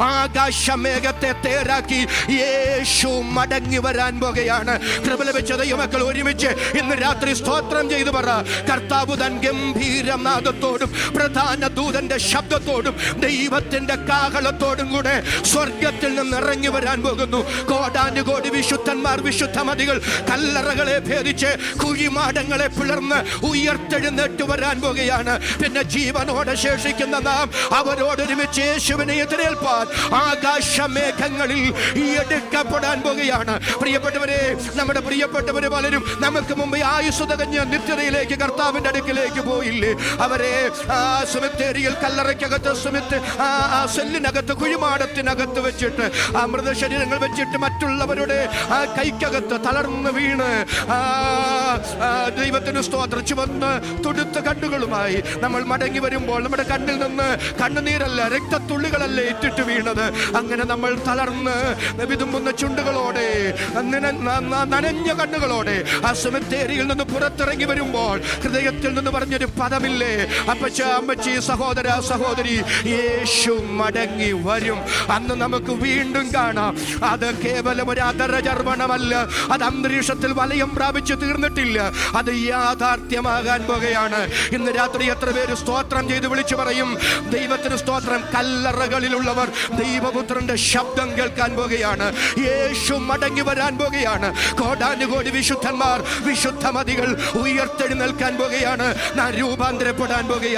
ആകാശമേഘത്തെ തേരാക്കി യേശു മടങ്ങി വരാൻ പോകുകയാണ്. കൃപ ലഭിച്ച ദൈവമക്കൾ ഒരുമിച്ച് ഇന്ന് രാത്രി സ്തോത്രം ചെയ്തു പറ. കർത്താവ് തൻ ഗംഭീരനാദത്തോടും പ്രധാന ദൂതന്റെ ശബ്ദത്തോടും ദൈവത്തിന്റെ കാഹളത്തോടും കൂടെ സ്വർഗത്തിൽ നിന്ന് ഇറങ്ങി വരാൻ പോകുന്നു. കോടാനുകോടി വിശുദ്ധന്മാർ, വിശുദ്ധമതികൾ കല്ലറകളെ ഭേദിച്ച് കുഴിമാടങ്ങളെ പിളർന്ന് ഉയർത്തെഴുന്നേറ്റ് വരാൻ പോകുകയാണ്. പിന്നെ ജീവനോടെ ശേഷിക്കുന്ന നാം അവരോടൊരുമിച്ച് യേശുവിനെ എതിരേൽപ്പാൻ ആകാശമേഘങ്ങളിൽ എടുക്കപ്പെടാൻ പോകുകയാണ്. പ്രിയപ്പെട്ടവരെ, നമ്മുടെ പ്രിയപ്പെട്ടവര് പലരും നമുക്ക് മുമ്പ് ആയുസ്സ് തികഞ്ഞ നിത്യതയിലേക്ക് കർത്താവിന്റെ അടുക്കിലേക്ക് പോയില്ലേ? അവരെ സുമിത്തേരിയിൽ കല്ലറയ്ക്കകത്ത് സെല്ലിനകത്ത് കുഴിമാടത്തിനകത്ത് വെച്ചിട്ട് മൃതശരീരങ്ങൾ വെച്ചിട്ട് മറ്റുള്ളവരുടെ കൈക്കകത്ത് തളർന്ന് വീണ് ദൈവത്തിന് സ്തോത്രം ചുവന്ന് തുടുത്ത കണ്ണുകളുമായി നമ്മൾ മടങ്ങി വരുമ്പോൾ നമ്മുടെ കണ്ണിൽ നിന്ന് കണ്ണുനീരല്ല, രക്തത്തുള്ളികളല്ല ഇറ്റിട്ട് വീണത്. അങ്ങനെ നമ്മൾ തളർന്ന് വിതുമ്പുന്ന ചുണ്ടുകളോടെ, നനഞ്ഞ കണ്ണുകളോടെ ആ സെമിത്തേരിയിൽ നിന്ന് പുറത്തിറങ്ങി വരുമ്പോൾ ഹൃദയത്തിൽ നിന്ന് പറഞ്ഞൊരു പദമില്ലേ? അപ്പച്ച, അമ്മച്ചി, സഹോദര, സഹോദരി, യേശു മടങ്ങി വരും. അന്ന് നമുക്ക് വീണ്ടും കാണാം. അത് കേവലം ഒരു അതരചർവണമല്ല, അത് അന്തരീക്ഷത്തിൽ വലയം പ്രാപിച്ചു തീർന്നിട്ടില്ല, അത് യാഥാർത്ഥ്യമാകാൻ പോകുകയാണ്. ഇന്ന് രാത്രി എത്ര പേര് സ്തോത്രം ചെയ്ത് വിളിച്ചു പറയും? ദൈവത്തിന് സ്തോത്രം. കല്ലറകളിലുള്ളവർ ദൈവപുത്രന്റെ ശബ്ദം കേൾക്കാൻ പോകുകയാണ്. യേശു മടങ്ങി വരാൻ പോകുകയാണ്. കോടാനുകോടി വിശുദ്ധന്മാർ, വിശുദ്ധമതികൾ ഉയർത്തെഴുന്നേൽക്കാൻ പോകുകയാണ്. നാം രൂപാന്തരപ്പെടാൻ പോകുകയാണ്.